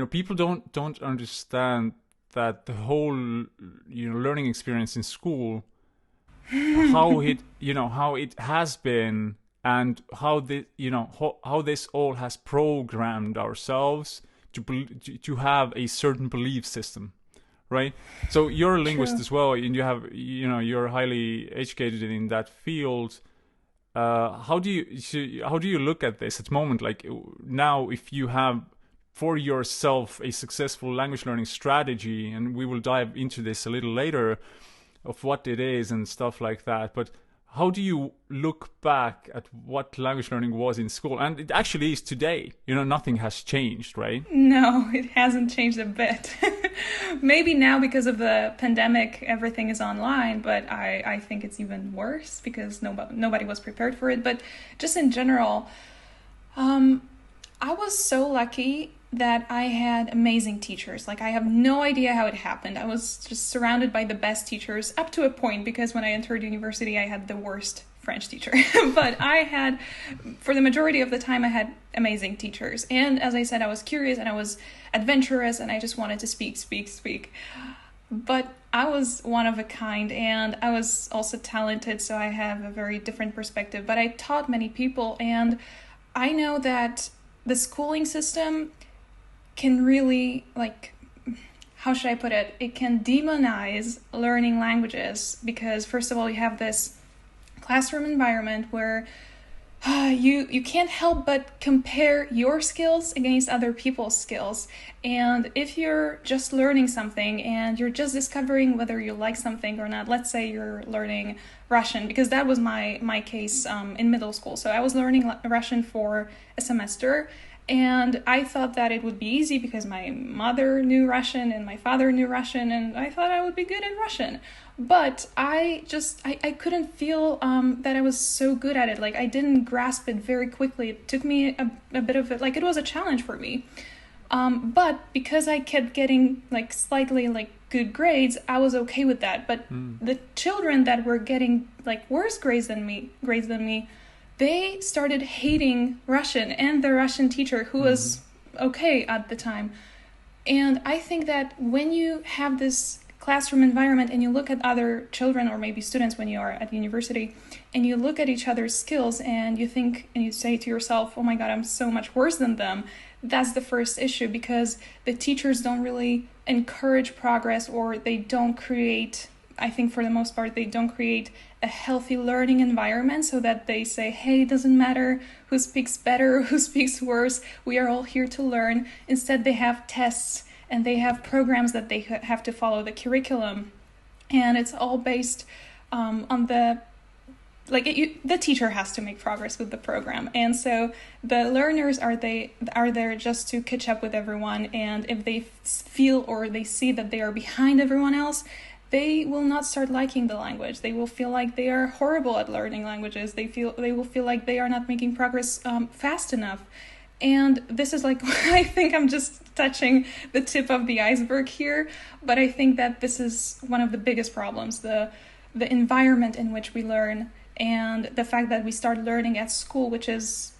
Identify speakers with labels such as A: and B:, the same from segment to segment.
A: People don't understand that the whole learning experience in school, how it how it has been, and how the how this all has programmed ourselves to have a certain belief system, right? So you're a linguist
B: True.
A: as well, and you have you're highly educated in that field. How do you look at this at the moment? Like now, if you have for yourself a successful language learning strategy, and we will dive into this a little later of what it is and stuff like that. But how do you look back at what language learning was in school, and it actually is today? Nothing has changed, right?
B: No, it hasn't changed a bit. Maybe now because of the pandemic, everything is online, but I think it's even worse because nobody was prepared for it. But just in general, um, I was so lucky that I had amazing teachers. Like, I have no idea how it happened. I was just surrounded by the best teachers up to a point, because when I entered university, I had the worst French teacher. But I had, for the majority of the time, I had amazing teachers. And as I said, I was curious and I was adventurous and I just wanted to speak, speak, speak. But I was one of a kind, and I was also talented, so I have a very different perspective. But I taught many people, and I know that the schooling system can really, like, how should I put it? It can demonize learning languages because, first of all, you have this classroom environment where you can't help but compare your skills against other people's skills. And if you're just learning something and you're just discovering whether you like something or not, let's say you're learning Russian, because that was my case in middle school. So I was learning Russian for a semester, and I thought that it would be easy because my mother knew Russian and my father knew Russian, and I thought I would be good at Russian. But I couldn't feel that I was so good at it. Like, I didn't grasp it very quickly. It took me a bit of it. Like, it was a challenge for me. But because I kept getting like slightly like good grades, I was okay with that. But the children that were getting like worse grades than me, they started hating Russian and the Russian teacher, who was okay at the time. And I think that when you have this classroom environment and you look at other children or maybe students when you are at university, and you look at each other's skills and you think and you say to yourself, oh my God, I'm so much worse than them. That's the first issue, because the teachers don't really encourage progress, or they don't create, I think for the most part, they don't create a healthy learning environment so that they say, hey, it doesn't matter who speaks better or who speaks worse. We are all here to learn. Instead, they have tests and they have programs that they have to follow, the curriculum. And it's all based on the the teacher has to make progress with the program, and so the learners are there just to catch up with everyone. And if they feel or they see that they are behind everyone else, they will not start liking the language. They will feel like they are horrible at learning languages. They will feel like they are not making progress fast enough. And this is like, I think I'm just touching the tip of the iceberg here, but I think that this is one of the biggest problems, the environment in which we learn, and the fact that we start learning at school, which is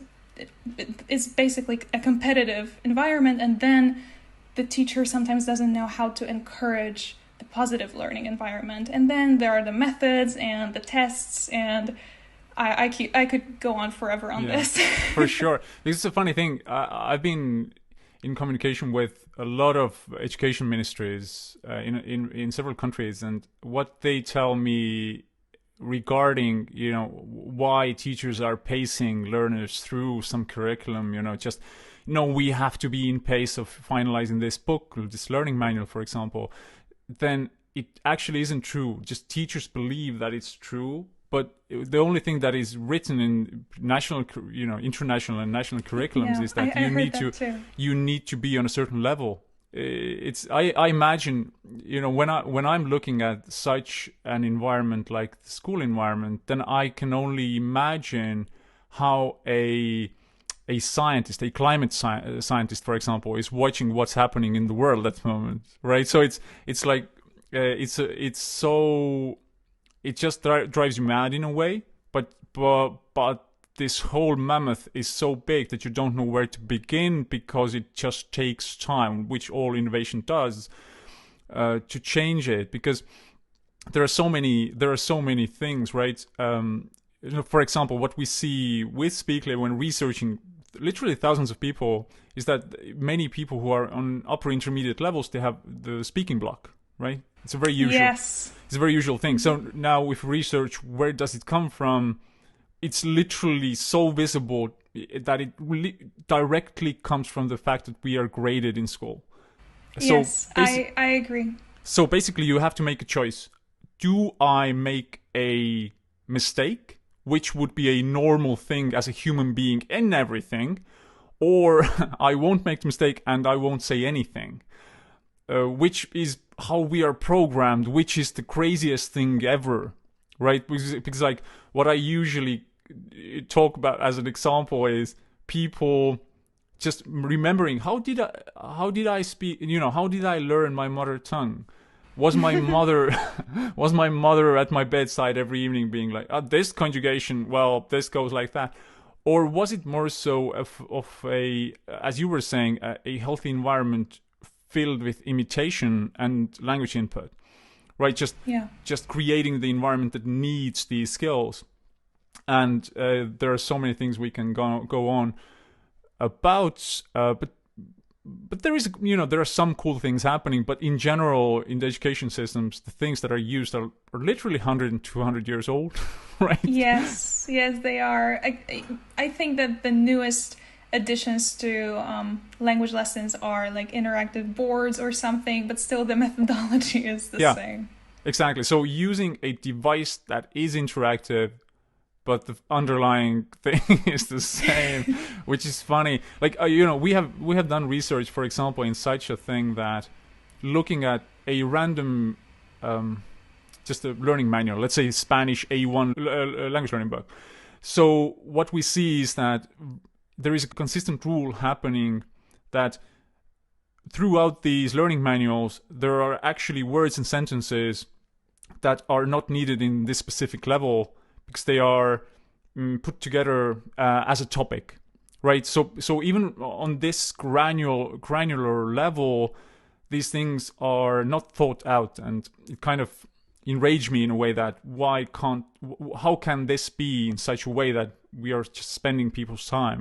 B: basically a competitive environment, and then the teacher sometimes doesn't know how to encourage the positive learning environment. And then there are the methods and the tests, and I could go on forever on this.
A: For sure. This is a funny thing. I've been in communication with a lot of education ministries in several countries, and what they tell me regarding why teachers are pacing learners through some curriculum, just we have to be in pace of finalizing this book, this learning manual, for example, then it actually isn't true. Just teachers believe that it's true, but the only thing that is written in national, international and national curriculums is that you need to be on a certain level. I imagine, when I'm looking at such an environment like the school environment, then I can only imagine how a scientist, a climate scientist, for example, is watching what's happening in the world at the moment, right? So it's like it's so, it just drives you mad in a way, but this whole mammoth is so big that you don't know where to begin, because it just takes time, which all innovation does, to change it. Because there are so many things, right? For example, what we see with Speakly when researching literally thousands of people is that many people who are on upper intermediate levels, they have the speaking block, right? It's a very usual.
B: Yes.
A: It's a very usual thing. So now with research, where does it come from? It's literally so visible that it directly comes from the fact that we are graded in school.
B: Yes, I agree.
A: So basically you have to make a choice. Do I make a mistake, which would be a normal thing as a human being in everything, or I won't make the mistake and I won't say anything, which is how we are programmed, which is the craziest thing ever, right? Because like what I usually talk about as an example is people just remembering how did I speak, how did I learn my mother tongue? Was my mother at my bedside every evening being like, this conjugation, well, this goes like that? Or was it more so of a, as you were saying, a healthy environment filled with imitation and language input, right? Just creating the environment that needs these skills. And there are so many things we can go on about, but there is, there are some cool things happening. But in general, in the education systems, the things that are used are literally 100 and 200 years old, right?
B: Yes, they are. I think that the newest additions to language lessons are like interactive boards or something, but still the methodology is the same.
A: Exactly. So using a device that is interactive, but the underlying thing is the same, which is funny. Like, we have done research, for example, in such a thing that looking at a random, just a learning manual, let's say Spanish A1 language learning book. So what we see is that there is a consistent rule happening that throughout these learning manuals, there are actually words and sentences that are not needed in this specific level, because they are put together as a topic, right? So even on this granular level, these things are not thought out, and it kind of enraged me in a way that how can this be in such a way that we are just spending people's time?